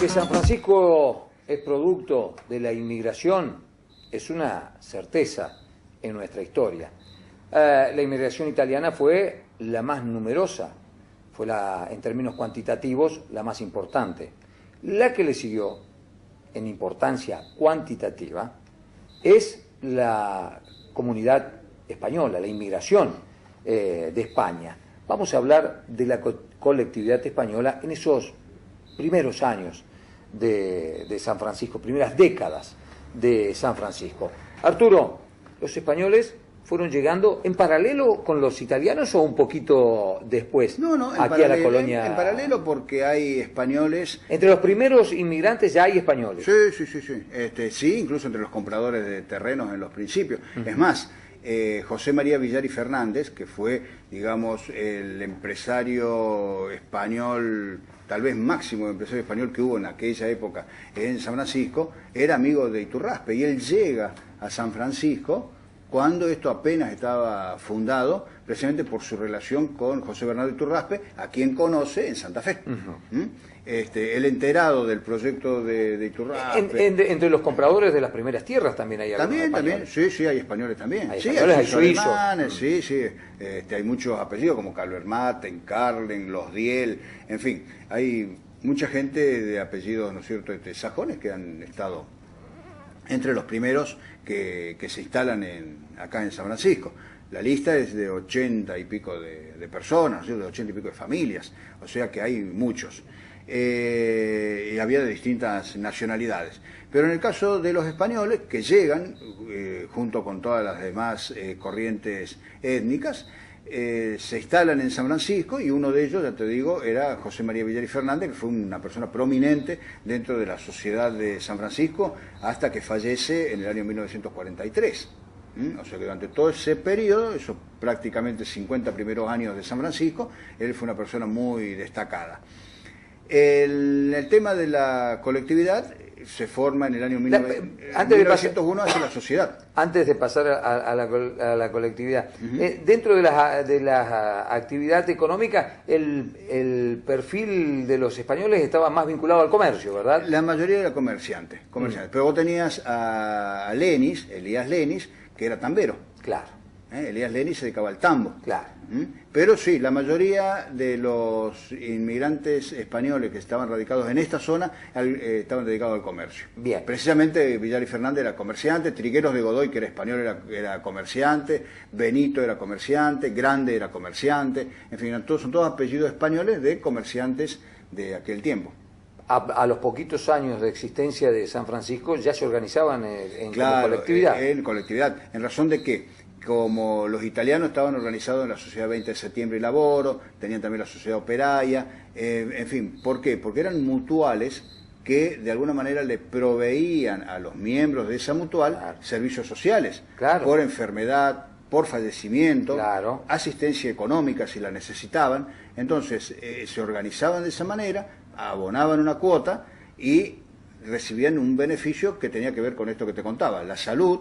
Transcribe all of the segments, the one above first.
Que San Francisco es producto de la inmigración es una certeza en nuestra historia. La inmigración italiana fue la más numerosa, fue en términos cuantitativos la más importante. La que le siguió en importancia cuantitativa es la comunidad española, la inmigración de España. Vamos a hablar de la colectividad española en esos primeros años de San Francisco, primeras décadas de San Francisco. Arturo, ¿los españoles fueron llegando en paralelo con los italianos o un poquito después? No, aquí a la colonia. En paralelo, porque hay españoles. Entre los primeros inmigrantes ya hay españoles. Sí. Sí, incluso entre los compradores de terrenos en los principios. Es más, José María Villar y Fernández, que fue, digamos, el empresario español, tal vez máximo empresario español que hubo en aquella época en San Francisco, era amigo de Iturraspe, y él llega a San Francisco cuando esto apenas estaba fundado, precisamente por su relación con José Bernardo Iturraspe, a quien conoce en Santa Fe. El enterado del proyecto de Iturraspe. Entre los compradores de las primeras tierras también hay algunos españoles. Sí, hay españoles también. Hay sí, españoles, hay suizos. Alemanes, sí. Hay muchos apellidos como Calvermaten, Carlen, Los Diel, en fin, hay mucha gente de apellidos, ¿no es cierto?, sajones que han estado entre los primeros que se instalan acá en San Francisco. La lista es de 80 y pico de personas, de 80 y pico de familias, o sea que hay muchos. Y había de distintas nacionalidades. Pero en el caso de los españoles, que llegan junto con todas las demás corrientes étnicas, se instalan en San Francisco, y uno de ellos, ya te digo, era José María Villar y Fernández, que fue una persona prominente dentro de la sociedad de San Francisco hasta que fallece en el año 1943. O sea que durante todo ese periodo, esos prácticamente 50 primeros años de San Francisco, él fue una persona muy destacada. El tema de la colectividad se forma en el año 1901 hacia la sociedad. Antes de pasar a la colectividad, dentro de la actividad económica, el perfil de los españoles estaba más vinculado al comercio, ¿verdad? La mayoría era comerciante. Pero vos tenías a Lenis, Elías Lenis, que era tambero. Claro. Elías Lenis se dedicaba al tambo. Claro. Pero sí, la mayoría de los inmigrantes españoles que estaban radicados en esta zona estaban dedicados al comercio. Bien. Precisamente Villar y Fernández era comerciante, Trigueros de Godoy, que era español, era comerciante, Benito era comerciante, Grande era comerciante, en fin, son todos apellidos españoles de comerciantes de aquel tiempo. A los poquitos años de existencia de San Francisco ya se organizaban en colectividad. En colectividad, en razón de que, como los italianos estaban organizados en la Sociedad 20 de Septiembre y Laboro, tenían también la Sociedad Operaria, en fin, ¿por qué? Porque eran mutuales que de alguna manera le proveían a los miembros de esa mutual servicios sociales, por enfermedad, por fallecimiento, asistencia económica si la necesitaban. Entonces se organizaban de esa manera, abonaban una cuota y recibían un beneficio que tenía que ver con esto que te contaba, la salud,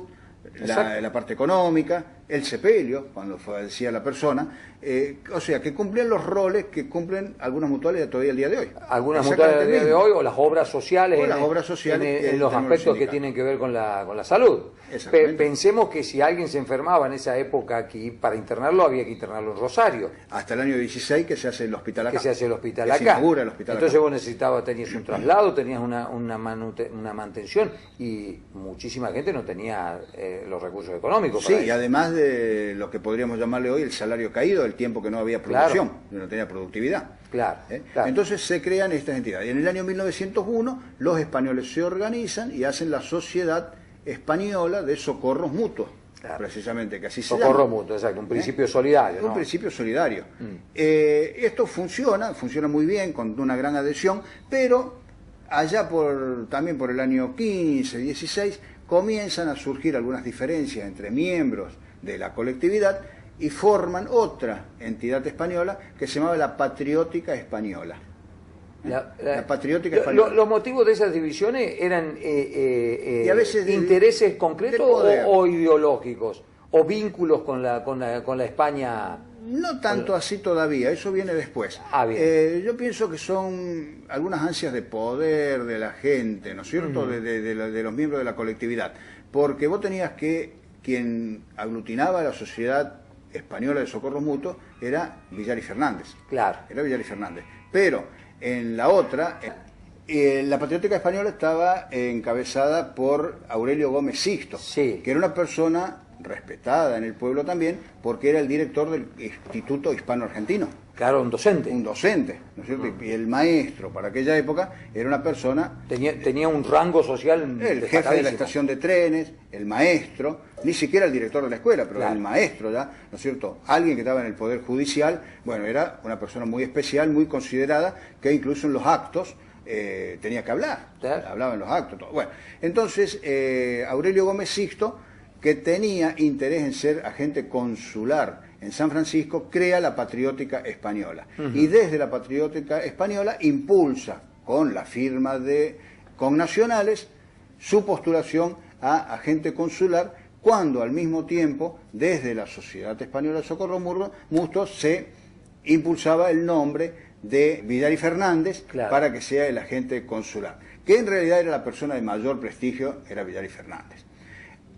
la parte económica, el sepelio, cuando fallecía la persona, o sea, que cumplían los roles que cumplen algunas mutuales todavía el día de hoy. Algunas mutuales del día de hoy, o las obras sociales, en los aspectos que tienen que ver con la salud. Pensemos que si alguien se enfermaba en esa época aquí, para internarlo había que internarlo en Rosario. Hasta el año 16 que se hace el hospital acá. Se inaugura el hospital Entonces acá. Vos tenías un traslado, tenías una mantención, y muchísima gente no tenía los recursos económicos para eso. Y además de lo que podríamos llamarle hoy el salario caído, el tiempo que no había producción, no tenía productividad. Claro. Entonces se crean estas entidades. Y en el año 1901 los españoles se organizan y hacen la Sociedad Española de Socorros Mutuos, precisamente, que así se llama. Socorro mutuo, exacto, un principio solidario. Un principio solidario. Esto funciona muy bien, con una gran adhesión, pero allá también por el año 15, 16, comienzan a surgir algunas diferencias entre miembros de la colectividad y forman otra entidad española que se llamaba la Patriótica Española. La Patriótica Española. ¿Los motivos de esas divisiones eran y a veces intereses concretos o ideológicos? ¿O vínculos con la España No tanto así todavía, eso viene después. Bien. Yo pienso que son algunas ansias de poder de la gente, ¿no es cierto?, de los miembros de la colectividad. Porque vos tenías que, quien aglutinaba a la Sociedad Española de Socorros Mutuos era Villar y Fernández. Claro. Era Villar y Fernández. Pero en la otra, la Patriótica Española estaba encabezada por Aurelio Gómez Sixto, sí, que era una persona respetada en el pueblo también, porque era el director del Instituto Hispano-Argentino. Claro, un docente. Un docente, ¿no es cierto? Y el maestro, para aquella época, era una persona... Tenía un rango social el jefe de la estación de trenes, el maestro, ni siquiera el director de la escuela, pero claro, el maestro ya, ¿no es cierto? Alguien que estaba en el Poder Judicial, bueno, era una persona muy especial, muy considerada, que incluso en los actos tenía que hablar, claro, hablaba en los actos. Todo. Bueno, entonces, Aurelio Gómez Sixto, que tenía interés en ser agente consular en San Francisco, crea la Patriótica Española. Y desde la Patriótica Española impulsa, con la firma de connacionales, su postulación a agente consular, cuando al mismo tiempo, desde la Sociedad Española de Socorro Mutuos, se impulsaba el nombre de Villar y Fernández, claro, para que sea el agente consular. Que en realidad era la persona de mayor prestigio, era Villar y Fernández.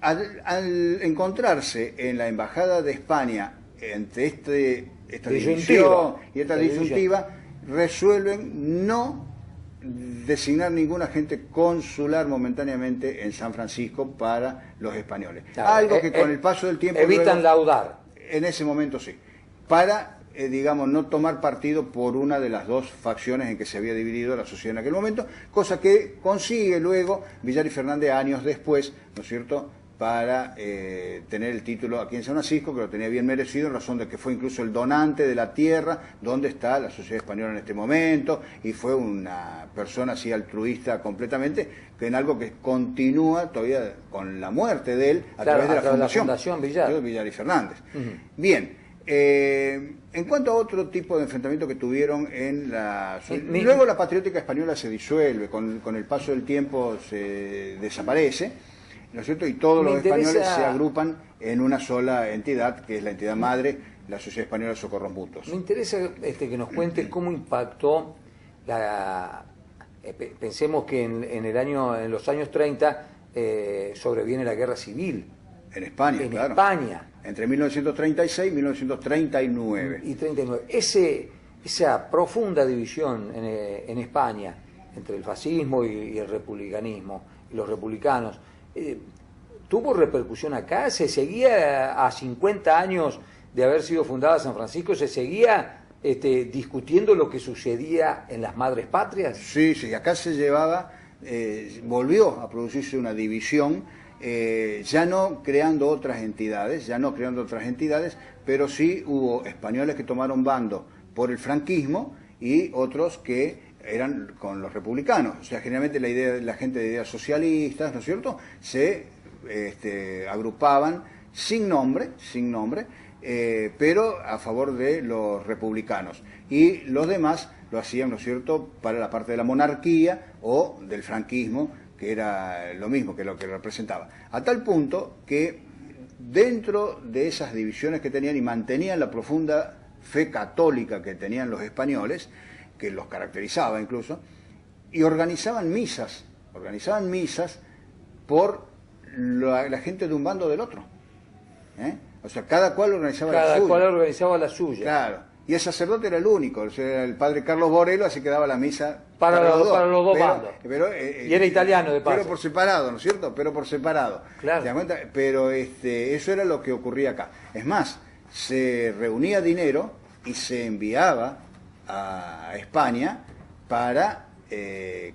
Al encontrarse en la Embajada de España entre esta división y esta disyuntiva, resuelven no designar ningún agente consular momentáneamente en San Francisco para los españoles. Claro, algo que con el paso del tiempo... Evitan laudar. En ese momento sí. Para, digamos, no tomar partido por una de las dos facciones en que se había dividido la sociedad en aquel momento, cosa que consigue luego Villar y Fernández años después, ¿no es cierto?, para tener el título aquí en San Francisco, que lo tenía bien merecido, en razón de que fue incluso el donante de la tierra donde está la Sociedad Española en este momento, y fue una persona así altruista completamente, que en algo que continúa todavía con la muerte de él, a través de la Fundación Villar y Fernández. Bien, en cuanto a otro tipo de enfrentamiento que tuvieron en la... Luego la Patriótica Española se disuelve, con el paso del tiempo se desaparece, ¿no es cierto? Y todos los españoles se agrupan en una sola entidad, que es la entidad madre, la Sociedad Española de Socorros Mutuos. Me interesa que nos cuentes cómo impactó pensemos que en los años 30 sobreviene la Guerra Civil. En España, en claro. España. Entre 1936 y 1939. Y 39. Esa profunda división en España entre el fascismo y el republicanismo, y los republicanos, ¿tuvo repercusión acá? ¿Se seguía a 50 años de haber sido fundada San Francisco, se seguía discutiendo lo que sucedía en las madres patrias? Sí, sí, acá se llevaba, volvió a producirse una división, ya no creando otras entidades, pero sí hubo españoles que tomaron bando por el franquismo y otros que eran con los republicanos. O sea, generalmente la gente de ideas socialistas, ¿no es cierto?, se agrupaban sin nombre, pero a favor de los republicanos. Y los demás lo hacían, ¿no es cierto?, para la parte de la monarquía o del franquismo, que era lo mismo que lo que representaba. A tal punto que dentro de esas divisiones que tenían y mantenían la profunda fe católica que tenían los españoles, que los caracterizaba incluso, y organizaban misas por la gente de un bando o del otro. O sea, cada cual organizaba la suya. Cada cual organizaba la suya. Claro. Y el sacerdote era el único, o sea, el padre Carlos Borelo, así que daba la misa para los dos bandos. Y era italiano, de paso. Pero por separado, ¿no es cierto? Pero por separado. Claro. ¿Te das cuenta? Pero eso era lo que ocurría acá. Es más, se reunía dinero y se enviaba a España para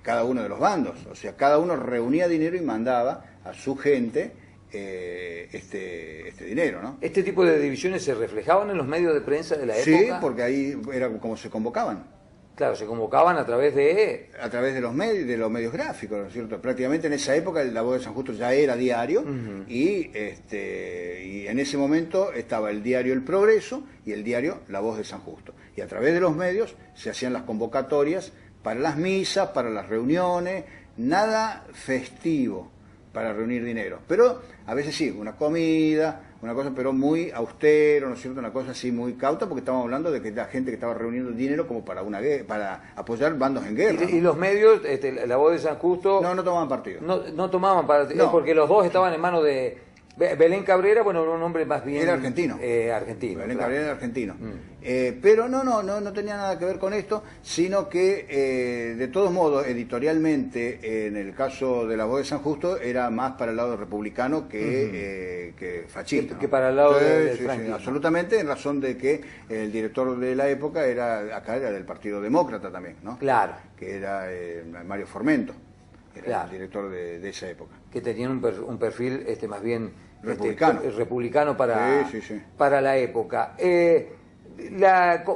cada uno de los bandos. O sea, cada uno reunía dinero y mandaba a su gente este dinero, ¿no? ¿Este tipo de divisiones se reflejaban en los medios de prensa de la época? Sí, porque ahí era como se convocaban. Claro, se convocaban a través de... A través de los medios gráficos, ¿no es cierto? Prácticamente en esa época La Voz de San Justo ya era diario, y en ese momento estaba el diario El Progreso y el diario La Voz de San Justo. Y a través de los medios se hacían las convocatorias para las misas, para las reuniones, nada festivo para reunir dinero. Pero a veces sí, una comida, una cosa pero muy austero, ¿no es cierto? Una cosa así muy cauta, porque estamos hablando de que la gente que estaba reuniendo dinero como para una guerra, para apoyar bandos en guerra. Y los medios, la voz de San Justo... No tomaban partido. No tomaban partido, porque los dos estaban en manos de... Belén Cabrera, bueno, era un hombre más bien... Era argentino. Argentino, Belén claro. Cabrera era argentino. Pero no tenía nada que ver con esto, sino que, de todos modos, editorialmente, en el caso de La Voz de San Justo, era más para el lado republicano que fascista. Que para el lado del sí, franquismo. absolutamente, en razón de que el director de la época acá era del Partido Demócrata también, ¿no? Claro. Que era Mario Formento, era claro. el director de esa época. Que tenían un perfil más bien republicano, republicano para, sí. para la época.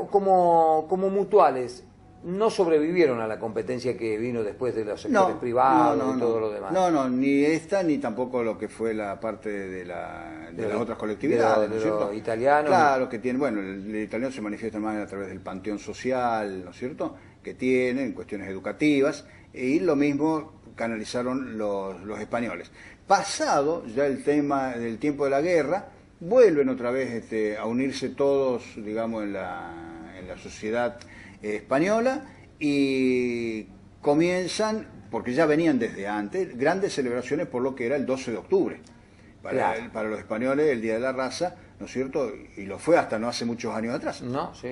Como mutuales, no sobrevivieron a la competencia que vino después de los sectores privados y todo lo demás. No, ni esta ni tampoco lo que fue la parte de las otras colectividades, ¿no es cierto? Los italianos. Claro, que tienen, bueno, el italiano se manifiesta más a través del panteón social, ¿no es cierto?, que tienen cuestiones educativas, y lo mismo canalizaron los españoles. Pasado ya el tema del tiempo de la guerra, vuelven otra vez a unirse todos, digamos, en la sociedad española, y comienzan, porque ya venían desde antes, grandes celebraciones por lo que era el 12 de octubre. Para los españoles, el Día de la Raza, ¿no es cierto? Y lo fue hasta no hace muchos años atrás. No, sí.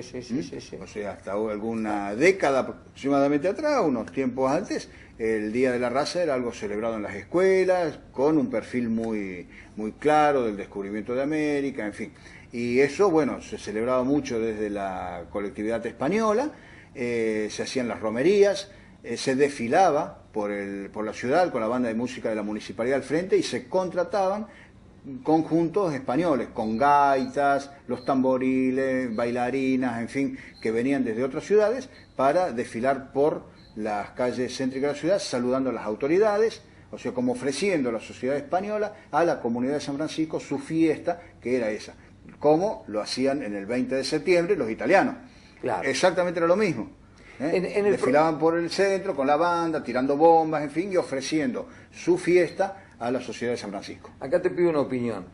O sea, hasta alguna década aproximadamente atrás, unos tiempos antes, el Día de la Raza era algo celebrado en las escuelas, con un perfil muy claro del descubrimiento de América, en fin. Y eso, bueno, se celebraba mucho desde la colectividad española, se hacían las romerías, se desfilaba por la ciudad con la banda de música de la municipalidad al frente, y se contrataban conjuntos españoles con gaitas, los tamboriles, bailarinas, en fin, que venían desde otras ciudades para desfilar por las calles céntricas de la ciudad, saludando a las autoridades, o sea, como ofreciendo a la sociedad española, a la comunidad de San Francisco, su fiesta, que era esa, como lo hacían en el 20 de septiembre los italianos. Claro. Exactamente era lo mismo. Desfilaban por el centro con la banda, tirando bombas, en fin, y ofreciendo su fiesta a la sociedad de San Francisco. Acá te pido una opinión,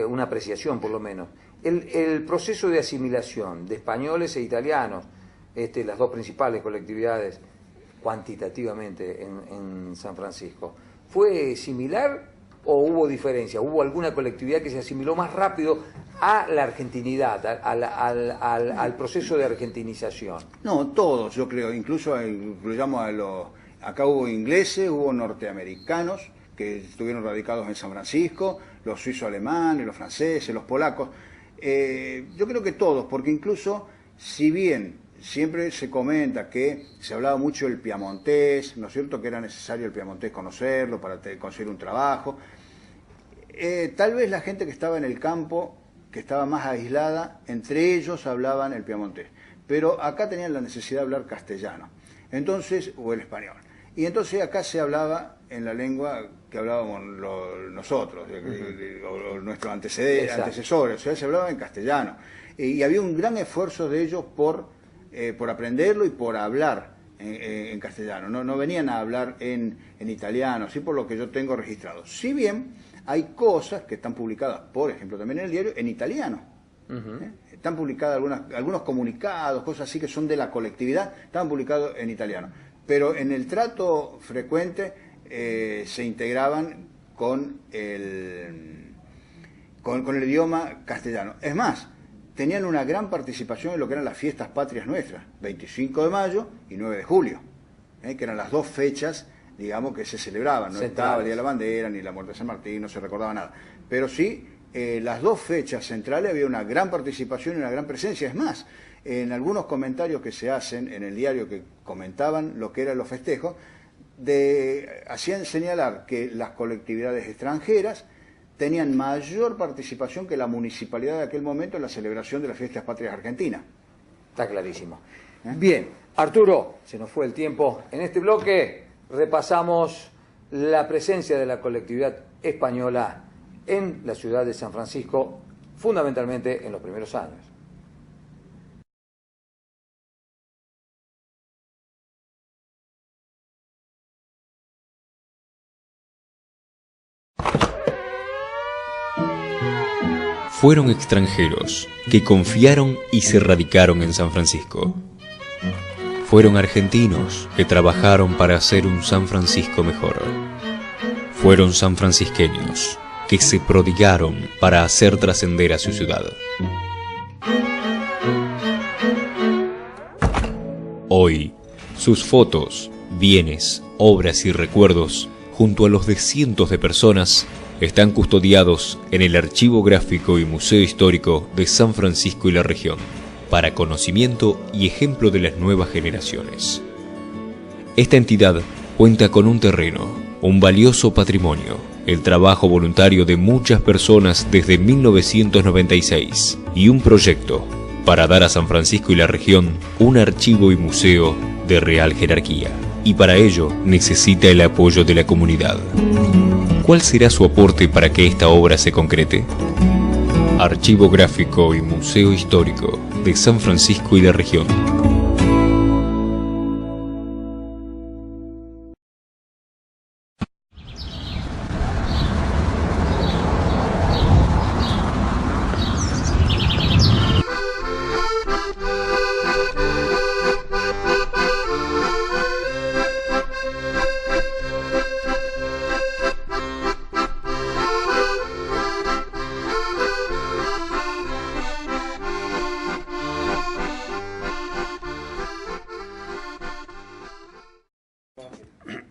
una apreciación por lo menos. El proceso de asimilación de españoles e italianos, las dos principales colectividades cuantitativamente en San Francisco, ¿fue similar o hubo diferencia? ¿Hubo alguna colectividad que se asimiló más rápido a la argentinidad, al proceso de argentinización? No, todos, yo creo, incluso incluyamos acá hubo ingleses, hubo norteamericanos que estuvieron radicados en San Francisco, los suizo-alemanes, los franceses, los polacos. Yo creo que todos, porque incluso, si bien siempre se comenta que se hablaba mucho del piamontés, ¿no es cierto?, que era necesario el piamontés conocerlo para conseguir un trabajo, tal vez la gente que estaba en el campo, que estaba más aislada, entre ellos hablaban el piamontés, pero acá tenían la necesidad de hablar castellano, entonces, o el español. Y entonces acá se hablaba en la lengua que hablábamos nosotros, o nuestros antecesores, o sea, se hablaba en castellano. Y había un gran esfuerzo de ellos por aprenderlo y por hablar en castellano. No venían a hablar en italiano, así por lo que yo tengo registrado. Si bien hay cosas que están publicadas, por ejemplo, también en el diario, en italiano. Están publicadas algunos comunicados, cosas así que son de la colectividad, están publicados en italiano. Pero en el trato frecuente se integraban con el idioma castellano. Es más, tenían una gran participación en lo que eran las fiestas patrias nuestras, 25 de mayo y 9 de julio, que eran las dos fechas, digamos, que se celebraban. No estaba el Día de la Bandera ni la muerte de San Martín, no se recordaba nada. Pero sí, las dos fechas centrales había una gran participación y una gran presencia. Es más, en algunos comentarios que se hacen en el diario que comentaban lo que eran los festejos, hacían señalar que las colectividades extranjeras tenían mayor participación que la municipalidad de aquel momento en la celebración de las fiestas patrias argentinas. Está clarísimo. Bien, Arturo, se nos fue el tiempo. En este bloque repasamos la presencia de la colectividad española en la ciudad de San Francisco, fundamentalmente en los primeros años. fueron extranjeros que confiaron y se radicaron en San Francisco. Fueron argentinos que trabajaron para hacer un San Francisco mejor. Fueron sanfrancisqueños que se prodigaron para hacer trascender a su ciudad. Hoy, sus fotos, bienes, obras y recuerdos, junto a los de cientos de personas, están custodiados en el Archivo Gráfico y Museo Histórico de San Francisco y la región, para conocimiento y ejemplo de las nuevas generaciones. Esta entidad cuenta con un terreno, un valioso patrimonio, el trabajo voluntario de muchas personas desde 1996 y un proyecto para dar a San Francisco y la región un archivo y museo de real jerarquía. Y para ello necesita el apoyo de la comunidad. ¿Cuál será su aporte para que esta obra se concrete? Archivo Gráfico y Museo Histórico de San Francisco y la región.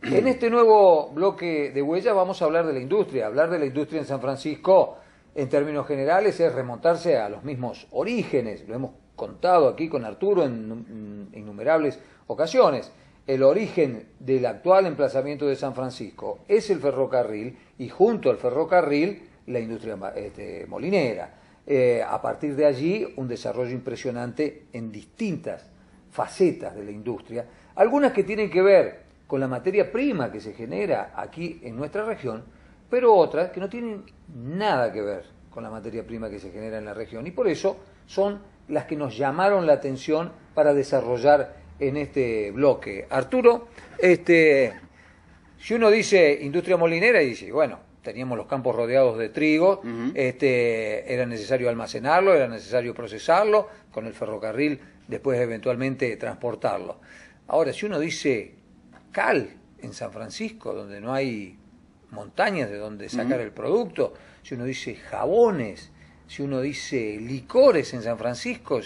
En este nuevo bloque de Huellas vamos a hablar de la industria. Hablar de la industria en San Francisco, en términos generales, es remontarse a los mismos orígenes. Lo hemos contado aquí con Arturo en innumerables ocasiones. El origen del actual emplazamiento de San Francisco es el ferrocarril y junto al ferrocarril la industria molinera. A partir de allí, un desarrollo impresionante en distintas facetas de la industria, algunas que tienen que ver con la materia prima que se genera aquí en nuestra región, pero otras que no tienen nada que ver con la materia prima que se genera en la región, y por eso son las que nos llamaron la atención para desarrollar en este bloque. Arturo, si uno dice industria molinera, y dice, bueno, teníamos los campos rodeados de trigo, era necesario almacenarlo, era necesario procesarlo, con el ferrocarril después eventualmente transportarlo. Ahora, si uno dice cal en San Francisco, donde no hay montañas de donde sacar el producto, si uno dice jabones, si uno dice licores en San Francisco,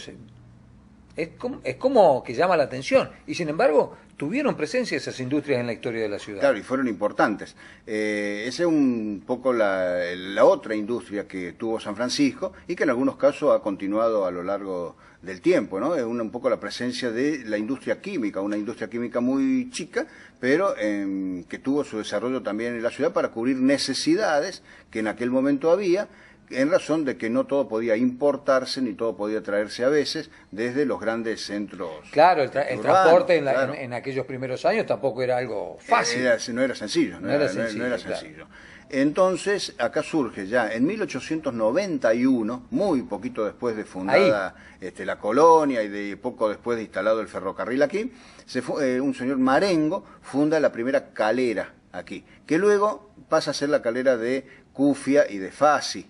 es como que llama la atención. Y sin embargo, tuvieron presencia esas industrias en la historia de la ciudad. Claro, y fueron importantes. Esa es un poco la otra industria que tuvo San Francisco y que en algunos casos ha continuado a lo largo del tiempo, ¿no? Es un poco la presencia de la industria química, una industria química muy chica, pero que tuvo su desarrollo también en la ciudad para cubrir necesidades que en aquel momento había, en razón de que no todo podía importarse ni todo podía traerse a veces desde los grandes centros. Claro, el urbanos, transporte claro. en aquellos primeros años tampoco era algo fácil. No era sencillo. No era sencillo. Claro. Entonces, acá surge ya en 1891, muy poquito después de fundada la colonia y de poco después de instalado el ferrocarril aquí, un señor Marengo funda la primera calera aquí, que luego pasa a ser la calera de Cufia y de Fasi.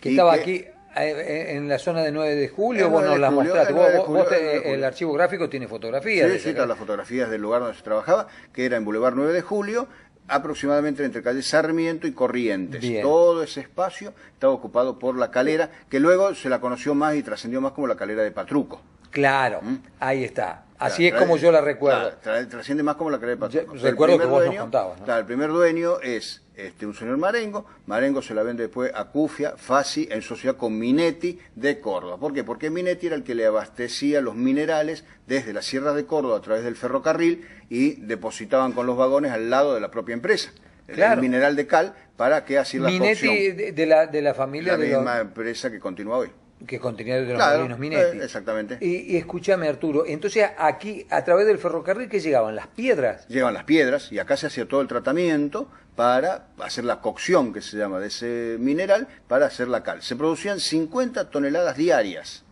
Que estaba aquí en la zona de 9 de julio, vos nos la mostraste. El archivo gráfico tiene fotografías. Sí, están las fotografías del lugar donde se trabajaba, que era en Boulevard 9 de Julio, aproximadamente entre calle Sarmiento y Corrientes. Bien. Todo ese espacio estaba ocupado por la calera, que luego se la conoció más y trascendió más como la calera de Patruco. Claro, ahí está. Así es como yo la recuerdo. Trasciende más como la calera de Patruco. Recuerdo que vos nos contabas, ¿no? Claro, el primer dueño es un señor Marengo. Marengo se la vende después a Cufia, Fasi, en sociedad con Minetti de Córdoba. ¿Por qué? Porque Minetti era el que le abastecía los minerales desde la Sierra de Córdoba a través del ferrocarril y depositaban con los vagones al lado de la propia empresa. Claro. El mineral de cal para que así la cocción. Minetti de la familia de la misma empresa que continúa hoy. Que continúa de los marinos Minetti. Exactamente. Y escúchame, Arturo, entonces aquí, a través del ferrocarril, ¿qué llegaban? ¿Las piedras? Llegaban las piedras y acá se hacía todo el tratamiento para hacer la cocción, que se llama, de ese mineral, para hacer la cal. Se producían 50 toneladas diarias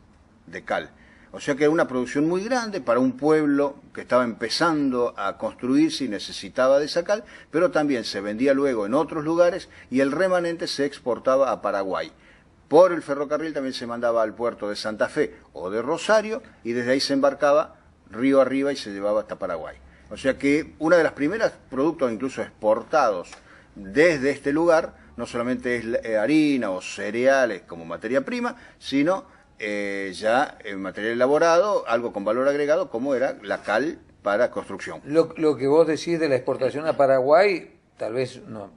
de cal. O sea que era una producción muy grande para un pueblo que estaba empezando a construirse y necesitaba de esa cal, pero también se vendía luego en otros lugares y el remanente se exportaba a Paraguay. Por el ferrocarril también se mandaba al puerto de Santa Fe o de Rosario, y desde ahí se embarcaba río arriba y se llevaba hasta Paraguay. O sea que una de las primeras productos incluso exportados desde este lugar no solamente es harina o cereales como materia prima, sino ya material elaborado, algo con valor agregado, como era la cal para construcción. Lo que vos decís de la exportación a Paraguay, tal vez nos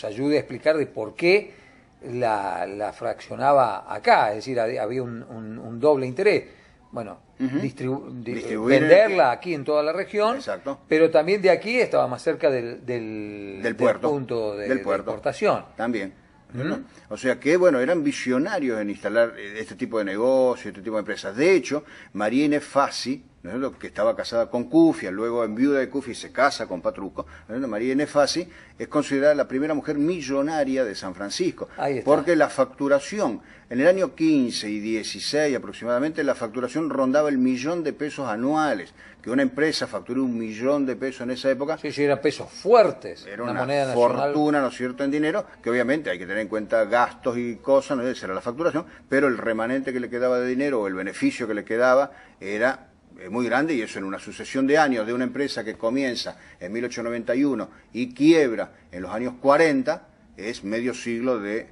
ayude a explicar de por qué la fraccionaba acá, es decir, había un doble interés. Bueno, venderla aquí en toda la región, exacto, pero también de aquí estaba más cerca del puerto, punto de exportación. También. ¿No? O sea que, bueno, eran visionarios en instalar este tipo de negocio, este tipo de empresas. De hecho, María Inés Fassi, ¿no?, que estaba casada con Cufia, luego en viuda de Cufia se casa con Patruco, ¿no? María Inés Fassi es considerada la primera mujer millonaria de San Francisco, porque la facturación, en el año 15 y 16 aproximadamente, la facturación rondaba el $1.000.000 anuales. Que una empresa facture $1.000.000 en esa época. Sí, eran pesos fuertes. Era una moneda fortuna, ¿no es cierto?, en dinero, que obviamente hay que tener en cuenta gastos y cosas, ¿no? Esa era la facturación, pero el remanente que le quedaba de dinero o el beneficio que le quedaba era muy grande, y eso en una sucesión de años de una empresa que comienza en 1891 y quiebra en los años 40, es medio siglo de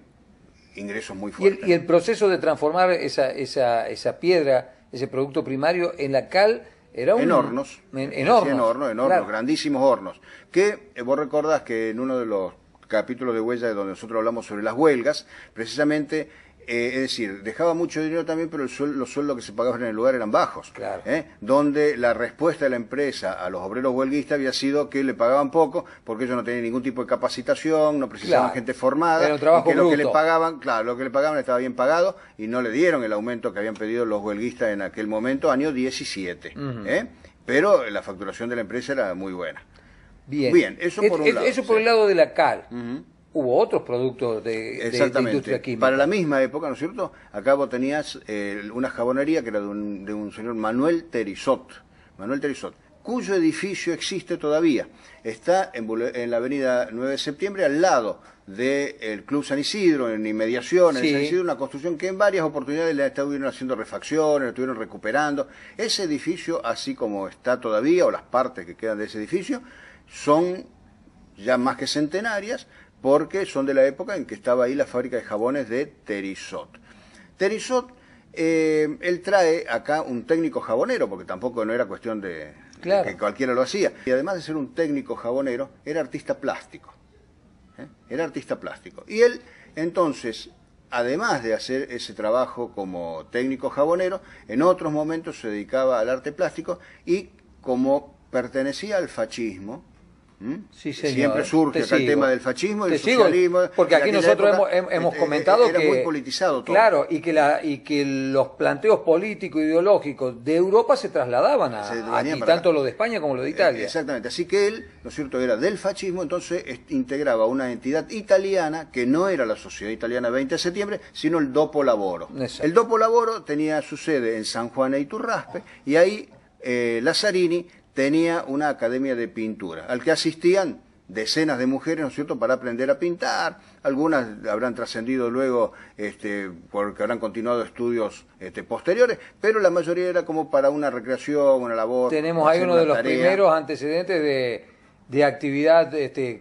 ingresos muy fuertes. Y el proceso de transformar esa piedra, ese producto primario, en la cal, era en hornos. En hornos, claro. Grandísimos hornos. Que vos recordás que en uno de los capítulos de Huella, donde nosotros hablamos sobre las huelgas, precisamente, es decir, dejaba mucho dinero también, pero los sueldos que se pagaban en el lugar eran bajos. Claro. Donde la respuesta de la empresa a los obreros huelguistas había sido que le pagaban poco, porque ellos no tenían ningún tipo de capacitación, no precisaban gente formada, era un trabajo y que lo bruto. que le pagaban, lo que le pagaban estaba bien pagado, y no le dieron el aumento que habían pedido los huelguistas en aquel momento, año 17. Pero la facturación de la empresa era muy buena. Bien, eso por un lado. Eso por el lado de la cal. Hubo otros productos de industria química. Para la misma época, ¿no es cierto? Acá vos tenías una jabonería que era de un señor Manuel Terizot, cuyo edificio existe todavía. Está en la avenida 9 de septiembre, al lado del Club San Isidro, en inmediaciones de San Isidro, una construcción que en varias oportunidades le estuvieron haciendo refacciones, lo estuvieron recuperando. Ese edificio, así como está todavía, o las partes que quedan de ese edificio, son ya más que centenarias, porque son de la época en que estaba ahí la fábrica de jabones de Terizot. Terizot, él trae acá un técnico jabonero, porque tampoco no era cuestión de que cualquiera lo hacía. Y además de ser un técnico jabonero, era artista plástico. Era artista plástico. Y él, entonces, además de hacer ese trabajo como técnico jabonero, en otros momentos se dedicaba al arte plástico, y como pertenecía al fascismo, sí, señor. Siempre surge acá el tema del fascismo y el socialismo. Porque aquí nosotros hemos comentado era que muy politizado todo. Claro, y que los planteos políticos ideológicos de Europa se trasladaban aquí, tanto lo de España como lo de Italia. Exactamente. Así que él, ¿no es cierto?, era del fascismo, entonces integraba una entidad italiana que no era la Sociedad Italiana 20 de septiembre, sino el Dopo Lavoro. Exacto. El Dopo Lavoro tenía su sede en San Juan e Iturraspe, y ahí Lazzarini tenía una academia de pintura, al que asistían decenas de mujeres, ¿no es cierto?, para aprender a pintar. Algunas habrán trascendido luego porque habrán continuado estudios posteriores, pero la mayoría era como para una recreación, una labor. Tenemos ahí uno de los primeros antecedentes de actividad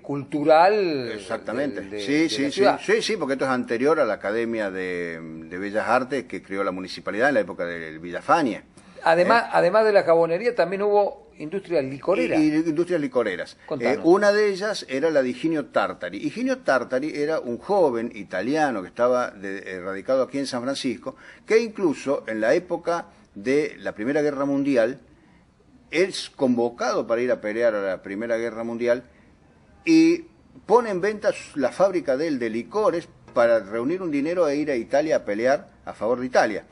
cultural. Exactamente. Sí, sí, porque esto es anterior a la Academia de Bellas Artes que creó la municipalidad en la época de Villafania. Además de la jabonería, también hubo industria licorera. Y industrias licoreras. Una de ellas era la de Higinio Tartari. Higinio Tartari era un joven italiano que estaba radicado aquí en San Francisco, que incluso en la época de la Primera Guerra Mundial es convocado para ir a pelear a la Primera Guerra Mundial, y pone en venta la fábrica de licores para reunir un dinero e ir a Italia a pelear a favor de Italia.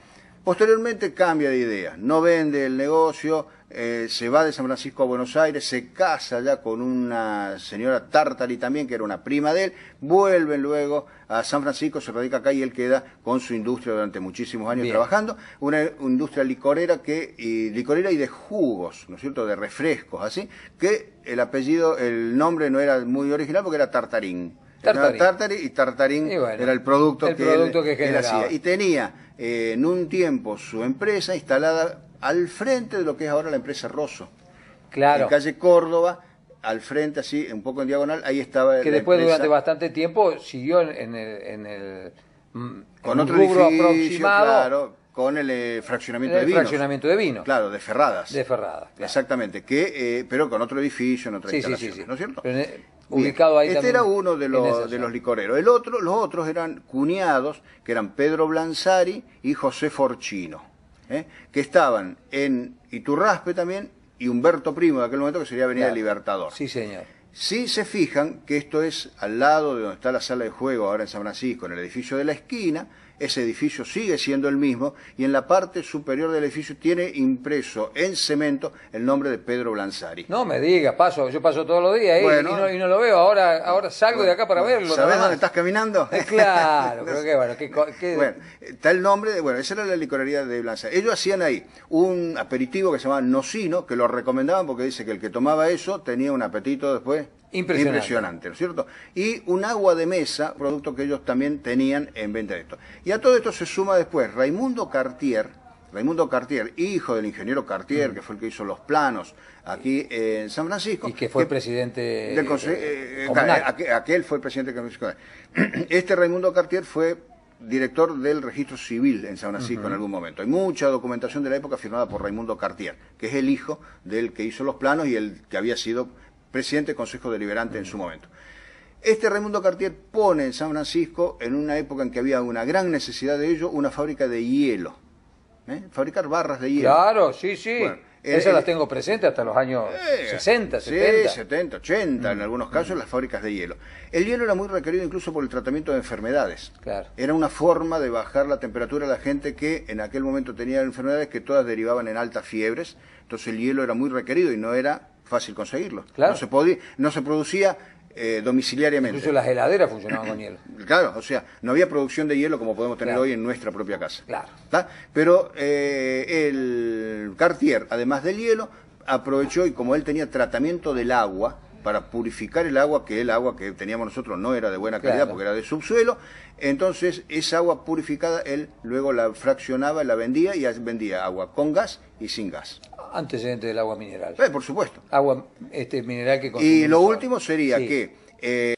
Posteriormente cambia de idea, no vende el negocio, se va de San Francisco a Buenos Aires, se casa ya con una señora Tartari también, que era una prima de él, vuelven luego a San Francisco, se radica acá y él queda con su industria durante muchísimos años trabajando, una industria licorera licorera y de jugos, ¿no es cierto?, de refrescos, así, que el nombre no era muy original porque era Tartarín. Tartarín, y Tartarín Y bueno, era el producto que él generaba. hacía. Y tenía en un tiempo su empresa instalada al frente de lo que es ahora la empresa Rosso. Claro. En calle Córdoba, al frente, así, un poco en diagonal, ahí estaba Que la después empresa, durante bastante tiempo siguió en el con en otro un rubro edificio, aproximado, claro, con el fraccionamiento de vinos. fraccionamiento de vino. Claro, de Ferradas. De Ferrada. Claro. Exactamente, pero con otro edificio, en otra instalación, Sí. ¿no es cierto? Pero Bien, ubicado ahí este también. era uno de en esa los zona. licoreros. Los otros eran cuñados, que eran Pedro Blanzari y José Forchino, que estaban en Iturraspe también, y Humberto Primo de aquel momento, que sería Avenida Claro. Libertador. Sí, señor. Si se fijan que esto es al lado de donde está la sala de juego ahora en San Francisco, en el edificio de la esquina, ese edificio sigue siendo el mismo y en la parte superior del edificio tiene impreso en cemento el nombre de Pedro Blanzari. No me diga, yo paso todos los días Bueno. y no lo veo. Ahora salgo de acá para verlo. ¿Sabés nada más. dónde estás caminando? Claro, pero qué bueno. Bueno, está el nombre, esa era la licorería de Blanzari. Ellos hacían ahí un aperitivo que se llamaba nocino, que lo recomendaban porque dice que el que tomaba eso tenía un apetito después impresionante, ¿no es cierto? Y un agua de mesa, producto que ellos también tenían en venta de esto. Y a todo esto se suma después Raimundo Cartier, hijo del ingeniero Cartier, que fue el que hizo los planos aquí en San Francisco. Y que fue presidente del comunal. aquel fue el presidente del Consejo. Este Raimundo Cartier fue director del registro civil en San Francisco en algún momento. Hay mucha documentación de la época firmada por Raimundo Cartier, que es el hijo del que hizo los planos y el que había sido presidente del Consejo Deliberante en su momento. Este Raimundo Cartier pone en San Francisco, en una época en que había una gran necesidad de ello, una fábrica de hielo. Fabricar barras de hielo. Claro, sí. Bueno, Esas las tengo presentes hasta los años 60, 70. Sí, 70, 80, en algunos casos, las fábricas de hielo. El hielo era muy requerido incluso por el tratamiento de enfermedades. Claro. Era una forma de bajar la temperatura a la gente que en aquel momento tenía enfermedades que todas derivaban en altas fiebres. Entonces el hielo era muy requerido y no era fácil conseguirlo. Claro. No se producía domiciliariamente. Incluso las heladeras funcionaban con hielo. Claro, o sea, no había producción de hielo como podemos tener hoy en nuestra propia casa. Claro. ¿Tá? Pero el Cartier, además del hielo, aprovechó, y como él tenía tratamiento del agua, para purificar el agua que teníamos nosotros no era de buena calidad, Claro. porque era de subsuelo, entonces esa agua purificada él luego la fraccionaba, la vendía y vendía agua con gas y sin gas. Antecedente del agua mineral. Por supuesto. Agua mineral que consumimos Y lo ahora. último sería Sí. que